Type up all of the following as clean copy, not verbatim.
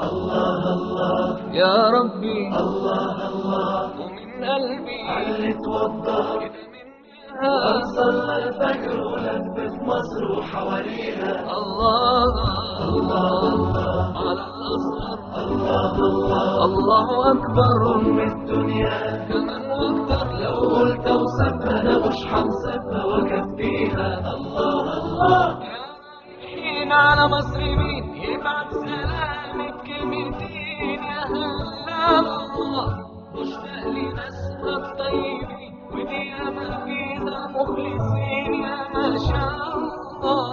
الله الله يا ربي، الله الله ومن قلبي علت وضح كده منها، صلى الفجر ولف في مصر وحواليها. الله الله على الأصغر، الله الله الله أكبر أم الدنيا كمان وأكتر، لو قلت أوصفها أنا مش هنصفها وأكفيها. الله الله حين على مصر مين يبعت سلامك كلمتين يا هلا الله، مشتاق لناسها الطيبين ودي أما فيها مخلصين يا ما شاء الله،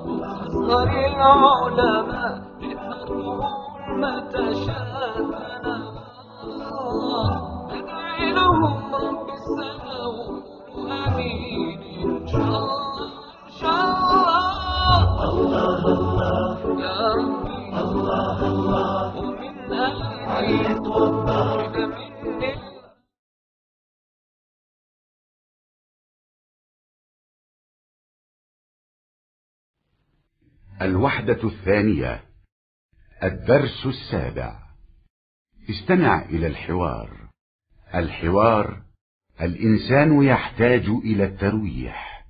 وأصغر العلماء تقدر تقول ما تشاء الله، أدعي لهم رب السماء وقولوا آمين إن شاء الله إن شاء الله. الله الله يا ربي، الله الله ومن قلبي علت وضح كده مني. الوحدة الثانية، الدرس السابع. استمع إلى الحوار. الحوار: الإنسان يحتاج إلى الترويح.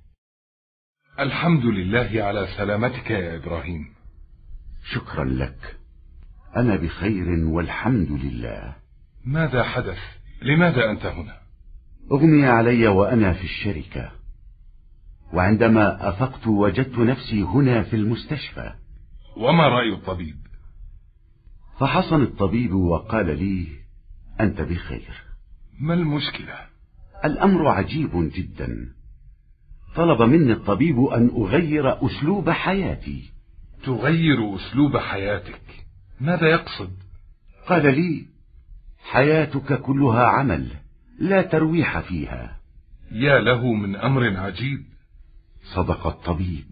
الحمد لله على سلامتك يا إبراهيم. شكرا لك، أنا بخير والحمد لله. ماذا حدث؟ لماذا أنت هنا؟ أغمي علي وأنا في الشركة، وعندما أفقت وجدت نفسي هنا في المستشفى. وما رأي الطبيب؟ فحصن الطبيب وقال لي: أنت بخير. ما المشكلة؟ الأمر عجيب جدا. طلب مني الطبيب أن أغير أسلوب حياتي. تغير أسلوب حياتك؟ ماذا يقصد؟ قال لي: حياتك كلها عمل لا ترويح فيها. يا له من أمر عجيب. صدق الطبيب،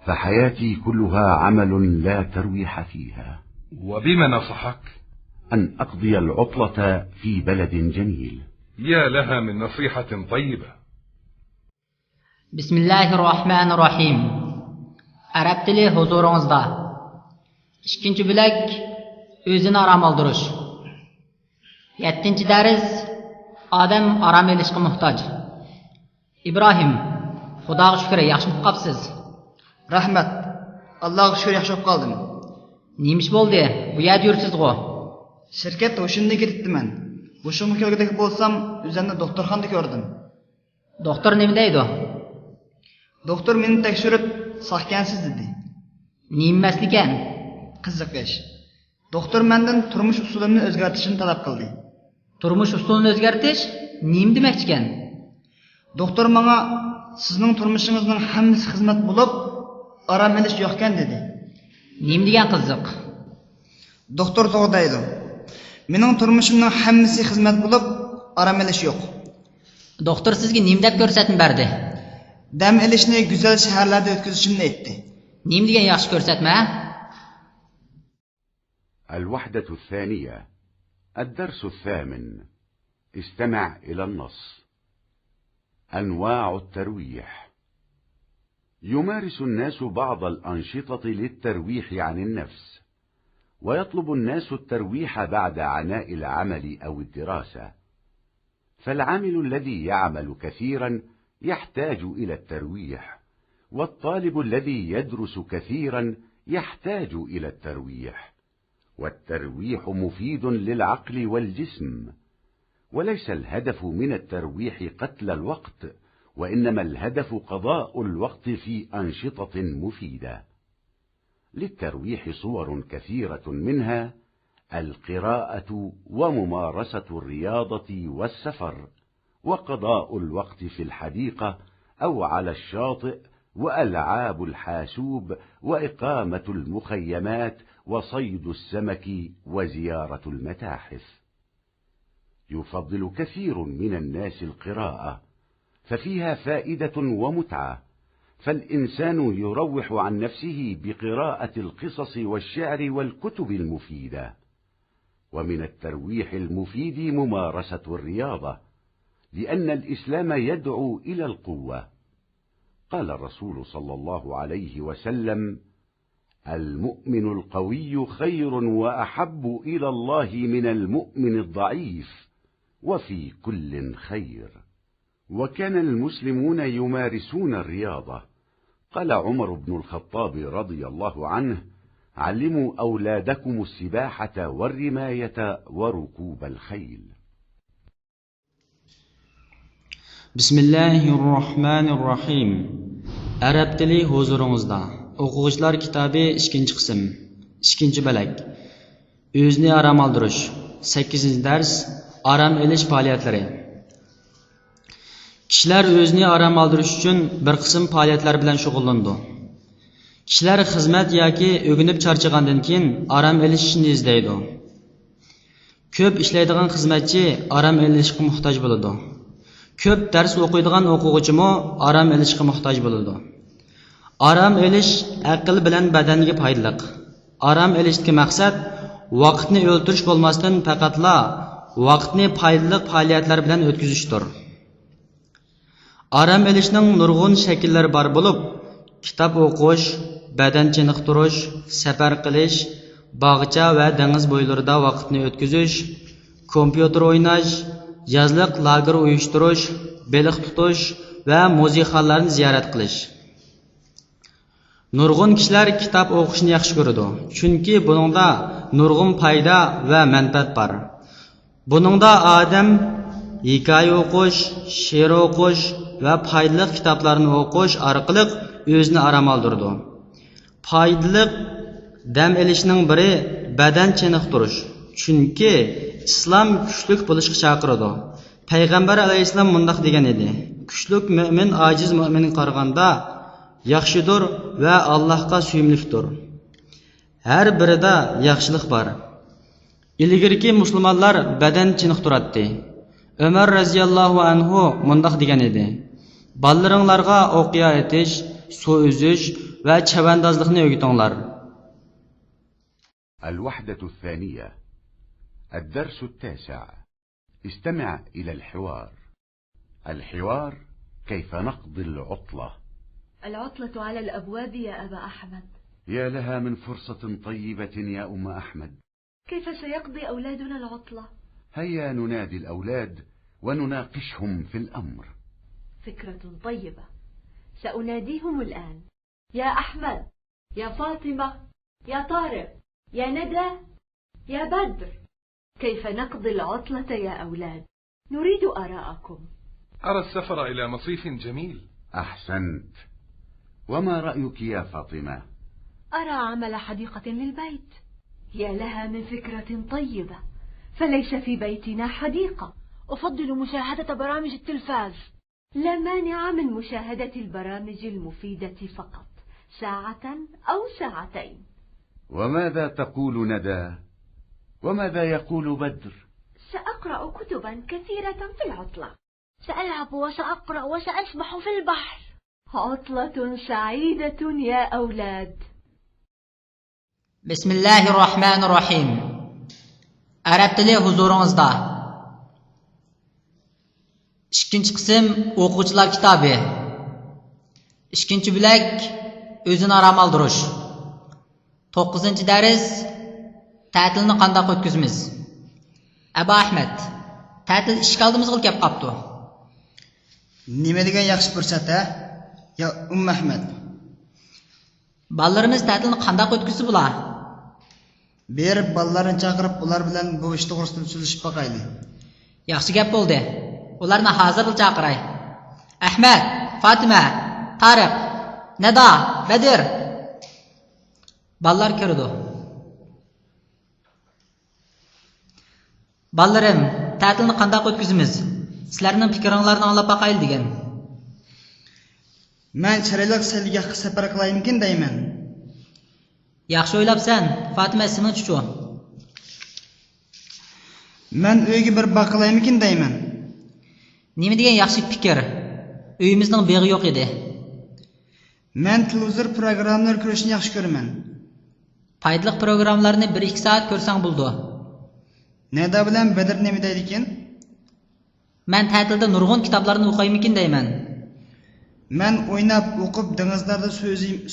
فحياتي كلها عمل لا ترويح فيها. وبما نصحك؟ أن أقضي العطلة في بلد جميل. يا لها من نصيحة طيبة. بسم الله الرحمن الرحيم. Arab tili huzuringizda. Ikkinchi bo'lak o'zini aram oldirish. 7-dars odam aram olishga muhtoj. İbrahim, Xudoga shukr, yaxshi bo'lib qolibsiz. Rahmat. Allohga shukr, yaxshi bo'lib qoldim. Nemish bo'ldi? Bu yerda yursiz-ku. Shirkatda o'shunda ketibman. O'shimga kelgandek bo'lsam, o'zimni doktorxonada ko'rdim. Doktor nima deydi? Doktor meni tekshirib, sog'kansiz dedi. Nima ekan? Qiziq ish. Doktor mendan turmush usulimni o'zgartirishni talab qildi. Turmush usulini o'zgartirish nima demoqchi ekan? Doktor menga sizning turmushingizning hammasi xizmat bo'lib, aram olish yo'q ekan dedi. Nima degan qiziq? Doktor to'g'ri deydi. Mening turmushimning hammasi xizmat bo'lib, aram olish yo'q. Doktor sizga nima deb ko'rsatma berdi? Dam olishni go'zal shaharlarda o'tkazishimni aytdi. Nima degan yaxshi ko'rsatma? الوحدة الثانية، الدرس الثامن. استمع إلى النص. أنواع الترويح. يمارس الناس بعض الأنشطة للترويح عن النفس، ويطلب الناس الترويح بعد عناء العمل أو الدراسة. فالعامل الذي يعمل كثيرا يحتاج إلى الترويح، والطالب الذي يدرس كثيرا يحتاج إلى الترويح. والترويح مفيد للعقل والجسم، وليس الهدف من الترويح قتل الوقت، وإنما الهدف قضاء الوقت في أنشطة مفيدة. للترويح صور كثيرة، منها القراءة وممارسة الرياضة والسفر، وقضاء الوقت في الحديقة أو على الشاطئ، وألعاب الحاسوب، وإقامة المخيمات، وصيد السمك، وزيارة المتاحف. يفضل كثير من الناس القراءة، ففيها فائدة ومتعة، فالإنسان يروح عن نفسه بقراءة القصص والشعر والكتب المفيدة. ومن الترويح المفيد ممارسة الرياضة، لأن الإسلام يدعو إلى القوة. قال الرسول صلى الله عليه وسلم: المؤمن القوي خير وأحب إلى الله من المؤمن الضعيف، وفي كل خير. وكان المسلمون يمارسون الرياضة. قال عمر بن الخطاب رضي الله عنه: علموا أولادكم السباحة والرماية وركوب الخيل. Bismillahirrahmanirrahim. Arab tili huzuringizda. O'quvchilar kitobi 2-qism, 2-bo'lak. O'zni aram aldirish. 8-dars. Aram elish faoliyatlari. Kishilar o'zni aram aldirish uchun bir qism faoliyatlar bilan shug'ullandi. Kishilar xizmat yoki o'ginib charchagandan keyin aram elishni izlaydi. Ko'p ishlaydigan xizmatchi aram elishga muhtoj bo'ladi. Ko'p dars o'qiydigan o'quvchimi aram elishga muhtoj bo'ladi. Aram elish aql bilan badanga foydali. Aram elishning maqsad vaqtni o'ltirish bo'lmasdan faqatla vaqtni foydali faoliyatlar bilan o'tkazishdir. Aram elishning nurg'un shakllari bor bo'lib, kitob o'qish, badan chiniqtirish, safar qilish, bog'cha va dengiz bo'ylarida vaqtni o'tkazish, kompyuter o'ynash, yazliq lager uyushtirish, beliq tutish va musiqalarni ziyorat qilish. Nurg'un kishilar kitob o'qishni yaxshi ko'radi, chunki buningda nurg'un foyda va manfaat bor. Buningda odam hikoya o'qish, she'r o'qish va foydali kitoblarni o'qish orqali o'zini aram oldirdi. Foydali dam olishning biri badan chiniqtirish. Chunki islom kuchlik bo'lishga chaqiradi. Payg'ambar alayhisalom mundaq degan edi: kuchlik mo'min ojiz mo'minga qaraganda yaxshidir va Allohga suyumlikdir. Har birida yaxshilik bor. Ilgirki musulmonlar badan chiniqtiradi. Umar raziyallohu anhu mundaq degan edi: Ballariinglarga o'qiya etish, suv uzish va chavandozlikni o'rgatinglar. الوحدة الثانية. الدرس 9. استمع إلى الحوار. الحوار: كيف نقضي العطلة؟ العطلة على الأبواب يا أبا أحمد. يا لها من فرصة طيبة يا أم أحمد. كيف سيقضي أولادنا العطلة؟ هيا ننادي الأولاد ونناقشهم في الأمر. فكرة طيبة، سأناديهم الآن. يا أحمد، يا فاطمة، يا طارق، يا ندى، يا بدر، كيف نقضي العطلة يا أولاد؟ نريد آراءكم. أرى السفر إلى مصيف جميل. أحسنت. وما رأيك يا فاطمة؟ أرى عمل حديقة للبيت. يا لها من فكرة طيبة، فليس في بيتنا حديقة. أفضل مشاهدة برامج التلفاز. لا مانع من مشاهدة البرامج المفيدة فقط، ساعة أو ساعتين. وماذا تقول ندى؟ وماذا يقول بدر؟ سأقرأ كتبا كثيرة في العطلة. سألعب وسأقرأ وسأسبح في البحر. عطلة سعيدة يا أولاد. Bismillahirrahmanirrahim. Arab tili huzuringizda. 2-qism o'quvchilar kitobi. 2-bo'lak o'zini aram oldirish. 9-dars ta'tilni qanday o'tkazamiz? Abu Ahmad, ta'til ishga oldimizga kelib qopti. Nima degan yaxshi fursat a? Ya Ahmad. Ballarimiz ta'tilni qanday o'tkazsa bo'lar? Berib ballarni chaqirib ular bilan bu ish to'g'risida so'zlashib boqaylik. Yaxshi gap bo'ldi. Ularni hozir chaqiray. Ahmad, Fatima, Tariq, Nada, Badr. Ballar kirdi. Ballarim, ta'tilni qanday o'tkazamiz? Sizlarning fikringizni anglab boqaylik degan. Men chiroyli selga safar qilaymikin deyman. Yaxshi o'ylabsan, Fatima isming chuchu. Men uyga bir baqilaymikin deyman. Nima degan yaxshi fikr? Uyimizning beg'i yo'q edi. Men televizor programmalarini ko'rishni yaxshi ko'raman. Foydali programmalarni 1-2 soat ko'rsang bo'ldi. Neda bilan Badr nima deydi ekan? Men ta'tilda nurg'un kitoblarni o'qiymikin deyman. Men o'ynab o'qib dengizlarda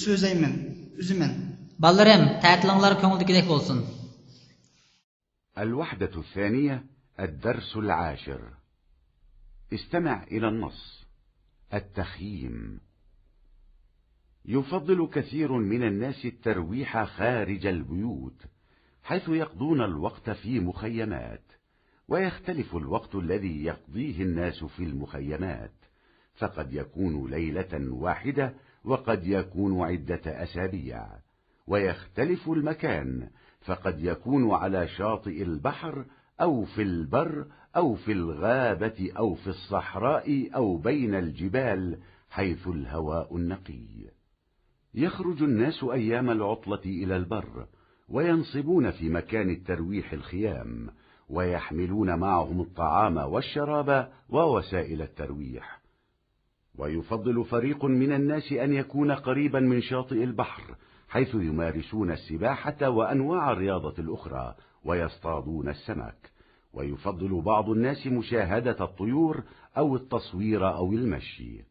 so'zayman, o'ziman. Ballarım, ta'tilinglar ko'ngildagidek bo'lsin. الوحدة الثانية الدرس العاشر. استمع إلى النص. التخييم. يفضل كثير من الناس الترويح خارج البيوت، حيث يقضون الوقت في مخيمات، ويختلف الوقت الذي يقضيه الناس في المخيمات، فقد يكون ليلة واحدة وقد يكون عدة أسابيع، ويختلف المكان، فقد يكون على شاطئ البحر أو في البر أو في الغابة أو في الصحراء أو بين الجبال حيث الهواء النقي. يخرج الناس أيام العطلة إلى البر، وينصبون في مكان الترويح الخيام، ويحملون معهم الطعام والشراب ووسائل الترويح. ويفضل فريق من الناس أن يكون قريبا من شاطئ البحر، حيث يمارسون السباحة وأنواع الرياضة الأخرى، ويصطادون السمك. ويفضل بعض الناس مشاهدة الطيور أو التصوير أو المشي.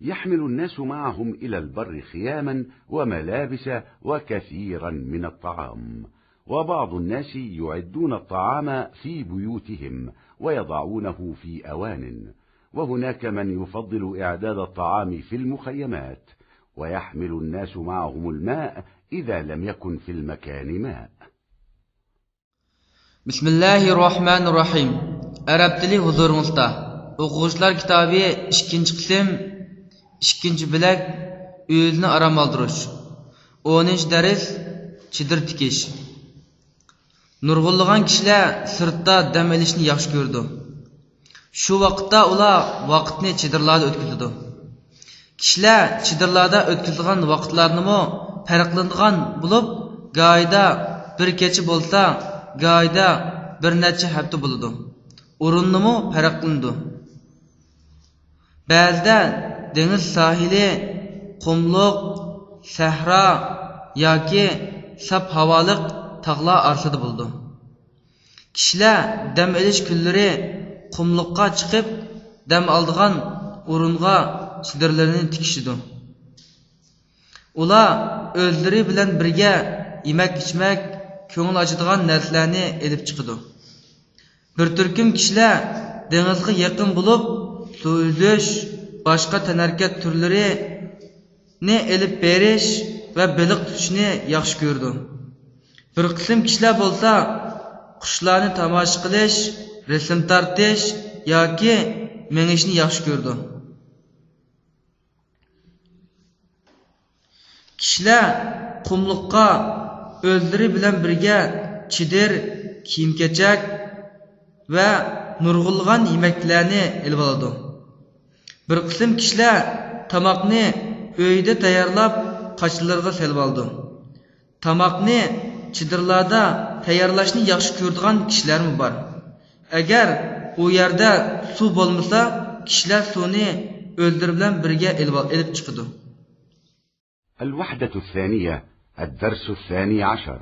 يحمل الناس معهم إلى البر خياما وملابس وكثيرا من الطعام، وبعض الناس يعدون الطعام في بيوتهم ويضعونه في أوان، وهناك من يفضل إعداد الطعام في المخيمات، ويحمل الناس معهم الماء إذا لم يكن في المكان ماء. بسم الله الرحمن الرحيم. Arab tili huzuringizda. O'quvchilar kitobi 2-qism 2-bilak o'zni aram oldirish. 10-dars chidir tikish. Nurg'unlagan kishilar sirtda dam olishni yaxshi ko'rdi. Shu vaqtda ular vaqtni chidirlarda o'tkazadi. Kishilar chidirlarda o'tkazilgan vaqtlarni farqlanadigan bo'lib, go'yda bir kecha bo'lsa, go'yda bir necha hafta bo'ladi. O'rinnimi farqlanadi. Ba'zida dengiz sohili, qumliq, sahro yoki sap havoliq tog'lar orasida bo'ladi. Kishilar dam olish kunlari qumliqqa chiqib, dam oladigan o'ringa chidirlarini tikishidi. Ular o'zlari bilan birga yemak-ichmak, ko'ngil ochadigan narsalarni elib chiqadi. Bir turkum kishilar dengizga yaqin bo'lib, suv uzish, boshqa tanarkat turlarini elib berish va baliq tutishni yaxshi ko'rdi. Bir qism kishilar bo'lsa, qushlarni tomosha qilish, rasm tortish yoki mengishni yaxshi ko'rdi. Kishilar qumliqqa o'zlari bilan birga chidir, kiyim-kechak va nurg'ulg'an yemeklarni elib oladi. Bir qism kishilar tamoqni uyda tayyorlab qochlarga selib oldi. Tamoqni chidirlarda tayyorlashni yaxshi ko'radigan kishilarmi bor. Agar u yerda suv bo'lmasa, kishilar suvni o'zlari bilan birga elib chiqadi. الوحدة الثانية الدرس 12.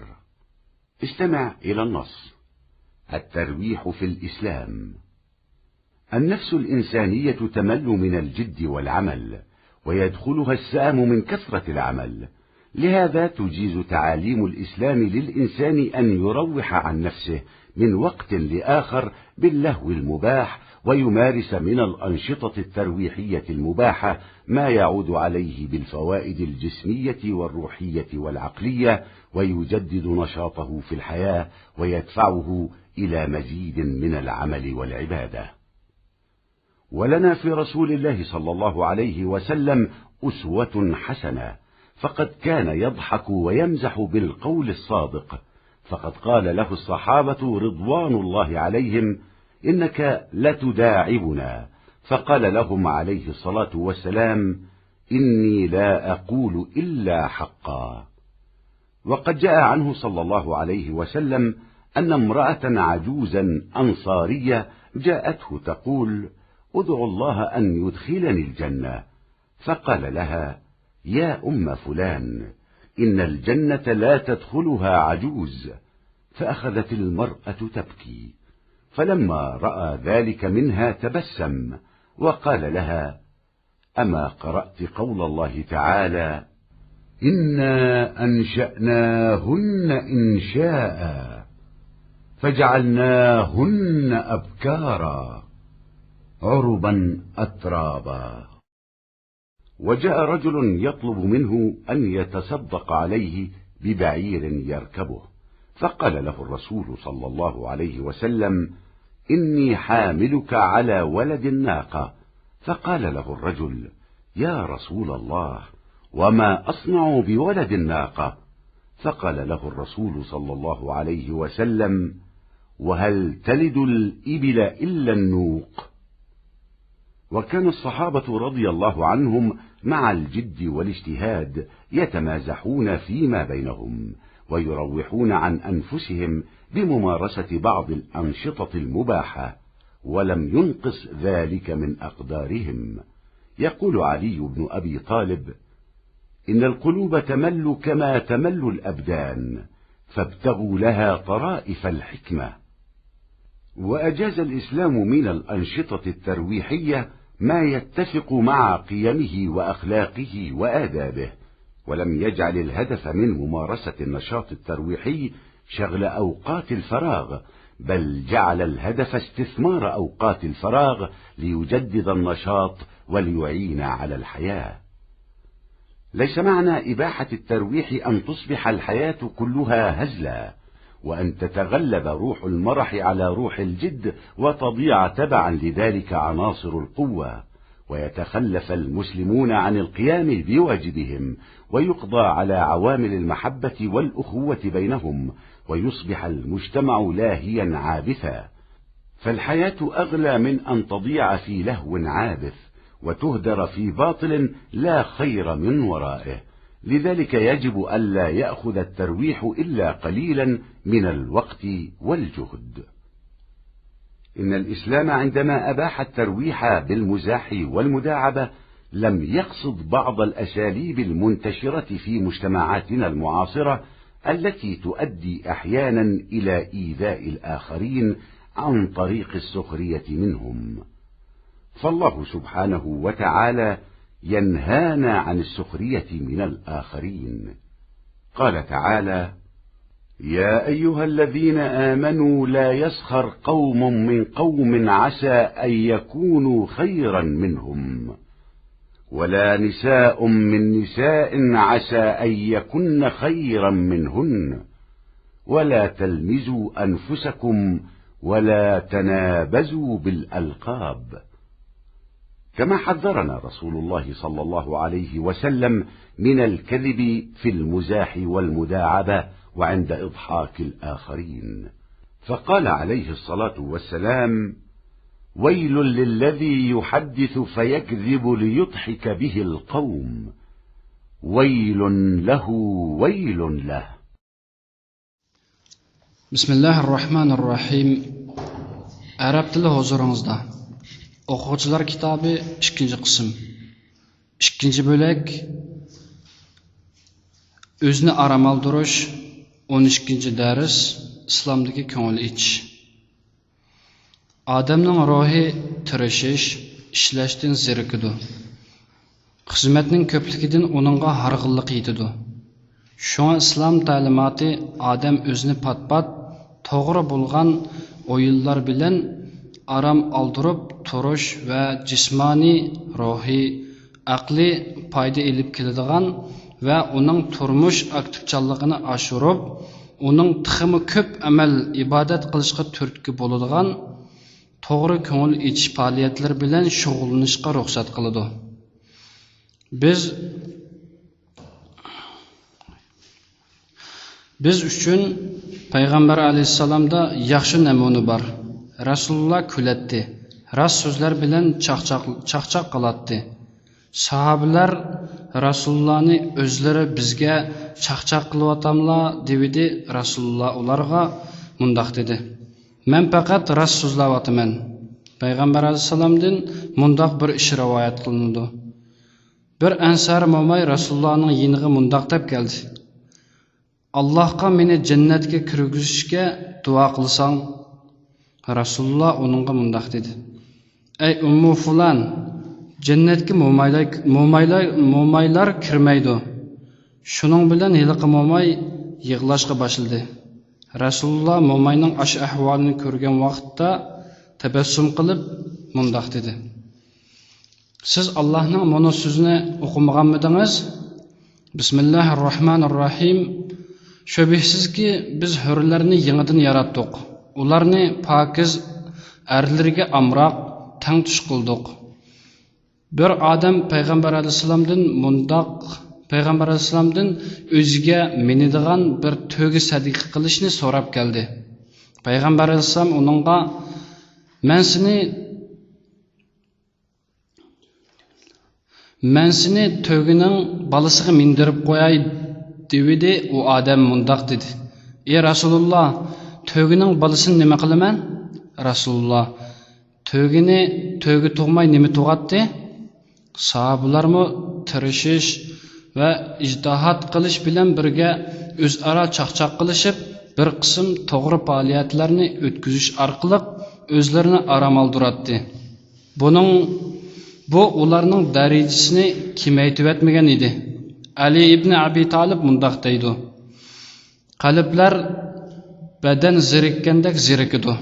استمع إلى النص. الترويح في الإسلام. النفس الإنسانية تمل من الجد والعمل، ويدخلها السام من كثرة العمل، لهذا تجيز تعاليم الإسلام للإنسان أن يروح عن نفسه من وقت لآخر باللهو المباح، ويمارس من الأنشطة الترويحية المباحة ما يعود عليه بالفوائد الجسمية والروحية والعقلية، ويجدد نشاطه في الحياة ويدفعه إلى مزيد من العمل والعبادة. ولنا في رسول الله صلى الله عليه وسلم أسوة حسنة، فقد كان يضحك ويمزح بالقول الصادق، فقد قال له الصحابة رضوان الله عليهم: إنك لتداعبنا، فقال لهم عليه الصلاة والسلام: إني لا أقول إلا حقا. وقد جاء عنه صلى الله عليه وسلم أن امرأة عجوزا أنصارية جاءته تقول: ادعو الله أن يدخلني الجنة، فقال لها: يا أم فلان، إن الجنة لا تدخلها عجوز. فأخذت المرأة تبكي، فلما رأى ذلك منها تبسم وقال لها: أما قرأت قول الله تعالى: إنا أنشأناهن إنشاء فجعلناهن أبكارا عربا أترابا. وجاء رجل يطلب منه أن يتصدق عليه ببعير يركبه، فقال له الرسول صلى الله عليه وسلم: إني حاملك على ولد الناقة. فقال له الرجل: يا رسول الله، وما أصنع بولد الناقة؟ فقال له الرسول صلى الله عليه وسلم: وهل تلد الإبل إلا النوق؟ وكان الصحابة رضي الله عنهم مع الجد والاجتهاد يتمازحون فيما بينهم، ويروحون عن أنفسهم بممارسة بعض الأنشطة المباحة، ولم ينقص ذلك من أقدارهم. يقول علي بن أبي طالب: إن القلوب تمل كما تمل الأبدان، فابتغوا لها طرائف الحكمة. وأجاز الإسلام من الأنشطة الترويحية ما يتفق مع قيمه وأخلاقه وآدابه، ولم يجعل الهدف من ممارسة النشاط الترويحي شغل أوقات الفراغ، بل جعل الهدف استثمار أوقات الفراغ ليجدد النشاط وليعين على الحياة. ليس معنى إباحة الترويح أن تصبح الحياة كلها هزلا، وأن تتغلب روح المرح على روح الجد وتضيع تبعا لذلك عناصر القوة، ويتخلف المسلمون عن القيام بواجبهم، ويقضى على عوامل المحبة والأخوة بينهم، ويصبح المجتمع لاهيا عابثا. فالحياة أغلى من أن تضيع في لهو عابث وتهدر في باطل لا خير من ورائه. لذلك يجب ألا يأخذ الترويح إلا قليلا من الوقت والجهد. إن الإسلام عندما أباح الترويح بالمزاح والمداعبة لم يقصد بعض الأساليب المنتشرة في مجتمعاتنا المعاصرة التي تؤدي أحيانا إلى إيذاء الآخرين عن طريق السخرية منهم. فالله سبحانه وتعالى ينهانا عن السخرية من الآخرين. قال تعالى: يا أيها الذين آمنوا لا يسخر قوم من قوم عسى أن يكونوا خيرا منهم، ولا نساء من نساء عسى أن يكن خيرا منهن، ولا تلمزوا أنفسكم ولا تنابزوا بالألقاب. كما حذرنا رسول الله صلى الله عليه وسلم من الكذب في المزاح والمداعبة وعند إضحاك الآخرين، فقال عليه الصلاة والسلام: ويل للذي يحدث فيكذب ليضحك به القوم، ويل له ويل له. بسم الله الرحمن الرحيم. Arab tili huzuringizda. O'quvchilar kitobi 2-qism. 2-bo'lak o'zni aram aldirish. 12-dars islomdagi ko'ngil ichish. Odamning ruhi tirishish, ishlashdan zerikidi. Xizmatning ko'pligidan uningga harg'inlik yetidi. Shunga islom ta'limoti odam o'zini pat-pat to'g'ri bo'lgan o'yinlar bilan aram aldırıp turuş ve cismani, ruhi, akli payda elip keladigan ve onun turmuş aktifçalligini aşırıp, onun tıxımı köp amal ibadet qilishga turtki bo'ladigan to'g'ri ko'ngil ichish faoliyatlar bilan shug'ullanishga ruxsat qiladi. Biz uchun Payg'ambar alayhissalomda yaxshi namuna bor. Rasulullah kületti. Ras sözler bilen çaqçaq qılatdi. Sahabiler Rasulullah'ni özleri bizge çaqçaq qılıvatamla devidi. Rasulullah ularga mundaq dedi: Men faqat ras sözlavatımen. Peygamber aleyhissalamdan mundaq bir iş rivayet qılındı. Bir ansar momay Rasulullah'ның yeniği mundaq deb geldi: Allah'a meni cennetke kirgizishga dua qilsang. Rasulullah onunğa mundaq dedi: Ey ummu fulan, cennetke momaylar kirmeydi. Şunun bilan hiliqi mo'may yig'lashga boshladi. Rasululloh mo'mayning ash ahvolini ko'rgan vaqtda tabassum qilib mundoq dedi: Siz Allohning mana so'zini o'qimaganmidingiz? Bismillahirrohmanirrohim. Shubhasizki biz hurlarni yangidan yaratdik. Ularni pokiz erlarga amroq tang tush qildik. Bir odam payg'ambar alayhisalomdan mundoq payg'ambar alayhisalomdan o'ziga minadigan bir to'gi sadiqa qilishni so'rab keldi. Payg'ambar alayhisalom uningga men seni to'gining balasiga mindirib qo'yay dedi. U odam mundoq dedi: Ey Rasululloh, to'gining balasini nima qilaman? Rasululloh: to'gi tug'may nima tug'atdi? Sahobalarmi tirishish va ijtihod qilish bilan birga o'zaro chaqchaq qilishib, bir qism to'g'ri faoliyatlarni o'tkazish orqali o'zlarini aram oldiratdi. Bu ularning darajasini kamaytirib etmagan edi. Ali ibn Abi Talib mundoq deydi: Qalblar badan zirikkandek zirikidi.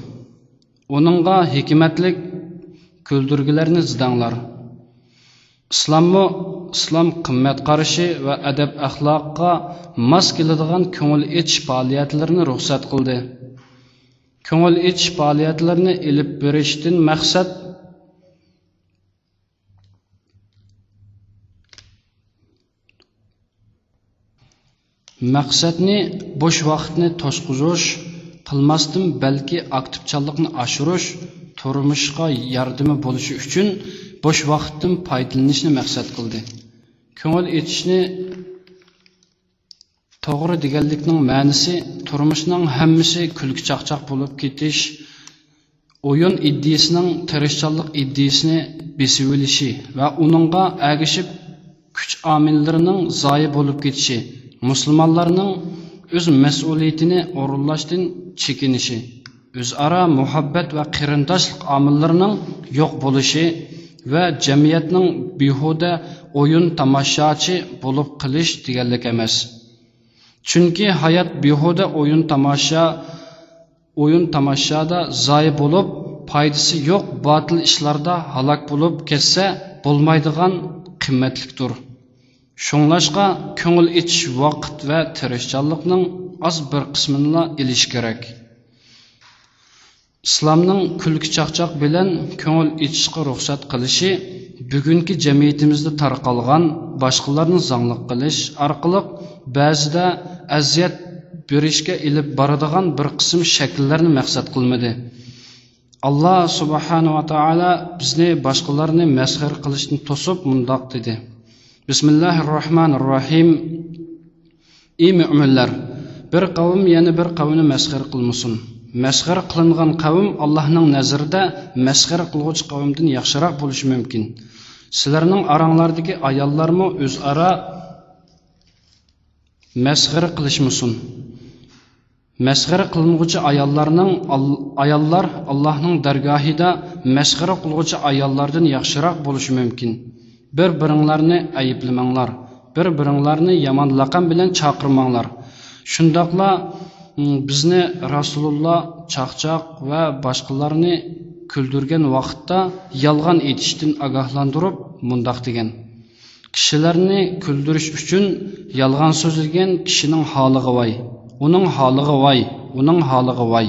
Uningga hikmatlik kuldirgilarni zidanglar. İslam qimmat qarashi va adab axloqqa mos keladigan ko'ngil etish faoliyatlarini ruxsat qildi. Ko'ngil etish faoliyatlarini ilib berishdan maqsadni bo'sh vaqtni to'sqizish qilmasdan, balki aktivchanlikni oshirish, turmushga yordami bo'lishi uchun bo'sh vaqtdan foydalanishni maqsad qildi. Ko'ngil etishni to'g'ri deganlikning ma'nosi turmushning hammasi kulki chaqchaq bo'lib ketish, o'yin iddiyasining tirishchanlik iddiyasini besib olishi va uningga agishib kuch omillarining zoyi bo'lib ketishi, musulmonlarning o'z mas'uliyatini o'rinlashdan chekinishi, o'zaro muhabbat va qarindoshlik omillarining yo'q bo'lishi va jamiyatning behuda o'yin tomoshachi bo'lib qilish deganlik emas. Chunki hayot behuda o'yin tomoshada zoyi bo'lib, foydasi yo'q botil ishlarda halok bo'lib ketsa bo'lmaydigan qimmatlikdir. Shunglashqa ko'ngil etish vaqt va tirishchanlikning oz bir qismini elish kerak. İslamning kulki chaqchaq bilan ko'ngil etishga ruxsat qilishi bugungi jamiyatimizda tarqalgan boshqalarni zanglik qilish orqali ba'zida aziyat berishga ilib boradigan bir qism shakllarni maqsad qilmadi. Alloh subhanahu va taolo bizni boshqalarni masxar qilishni to'sib mundoq dedi: Bismillahirrohmanirrohim. Ey mu'minlar, bir qavm yana bir qavmni masxar qilmasin. Masxar qilingan qavm Allohning nazarida masxar qiluvchi qavmdan yaxshiroq bo'lishi mumkin. Sizlarning oranglardagi ayollarmi o'zaro masxar qilishmasin. Masxar qilinuvchi ayollar Allohning dargohida masxar qiluvchi ayollardan yaxshiroq bo'lishi mumkin. Bir-biringlarni ayiblamanglar, bir-biringlarni yomon laqab bilan chaqirmanglar. Shundoqla bizni Rasululloh chaqchaq va boshqalarni kuldirgan vaqtda yolg'on aytishdan ogohlantirib mundoq degan: Kishilarni kuldirish uchun yolg'on so'zlagan kishining holiga voy, uning holiga voy, uning holiga voy.